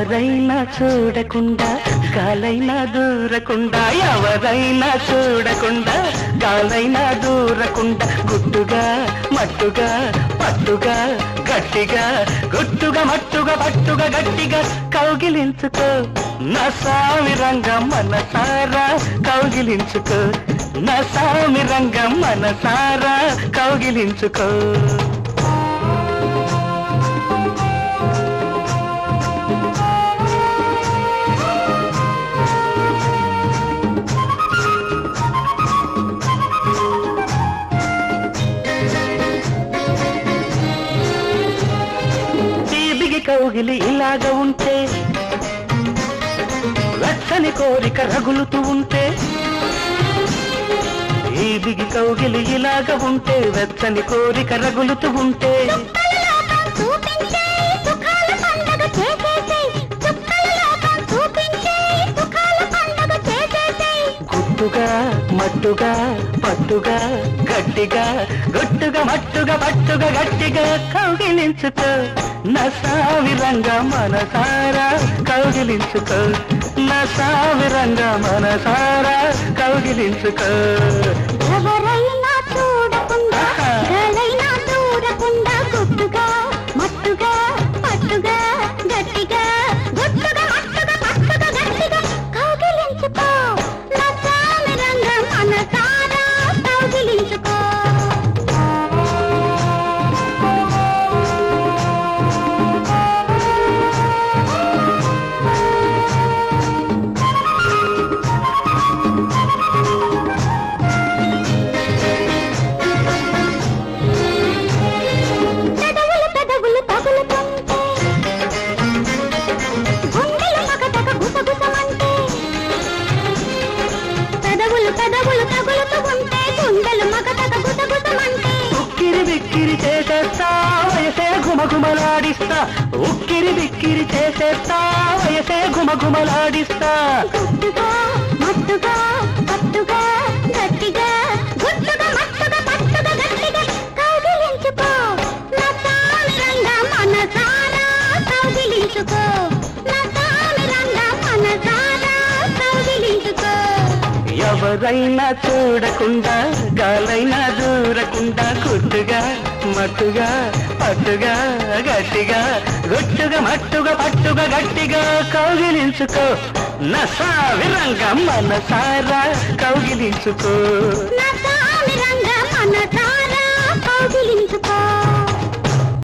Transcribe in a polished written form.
ఎవరైనా చూడకుండా గాలైనా దూరకుండా ఎవరైనా చూడకుండా గాలైనా దూరకుండా గుట్టుగా మట్టుగా పట్టుగా గట్టిగా గుట్టుగా మట్టుగా పట్టుగా గట్టిగా కౌగిలించుకో నా సామి రంగం మనసారా కౌగిలించుకో నా సామి రంగం మనసారా కౌగిలించుకో. కౌగిలి ఇలాగ ఉంటే వెచ్చని కోరిక రగులుతూ ఉంటే ఈ బిగి కౌగిలి ఇలాగ ఉంటే వెచ్చని కోరిక రగులుతూ ఉంటే గుట్టుగా మట్టుగా పట్టుగా గట్టిగా గుట్టుగా మట్టుగా పట్టుగా గట్టిగా కౌగిలించుకో నా సామి రంగం మనసారా కౌగిలించుకో నా సామి రంగం మనసారా కౌగిలించుకో. ఎవరైనా చూడకుండా గాలైనా దూరకుండా గుట్టుగా మట్టుగా పట్టుగా గట్టిగా గుట్టుగా మట్టుగా పట్టుగా గట్టిగా కౌగిలించుకో నా సామి రంగం మనసారా కౌగిలించుకో. ఉక్కిరి బిక్కిరి చేసేస్తా వయసే గుమగుమలాడిస్తా ఉక్కిరి బిక్కిరి చేసేస్తా వయసే గుమగుమలాడిస్తా గుట్టుగా మట్టుగా పట్టుగా గట్టిగా గుట్టుగా మట్టుగా పట్టుగా గట్టిగా కౌగిలించుకో నా సామి రంగం మనసారా కౌగిలించుకో నా సామి రంగం మనసారా కౌగిలించుకో. ఎవరైనా చూడకుండా గాలైనా దూరకుండా గుట్టుగా మట్టుగా పట్టుగా గట్టిగా గుట్టుగా మట్టుగా పట్టుగా గట్టిగా కౌగిలించుకో నా సామి రంగం మనసారా కౌగిలించుకో నా సామి రంగం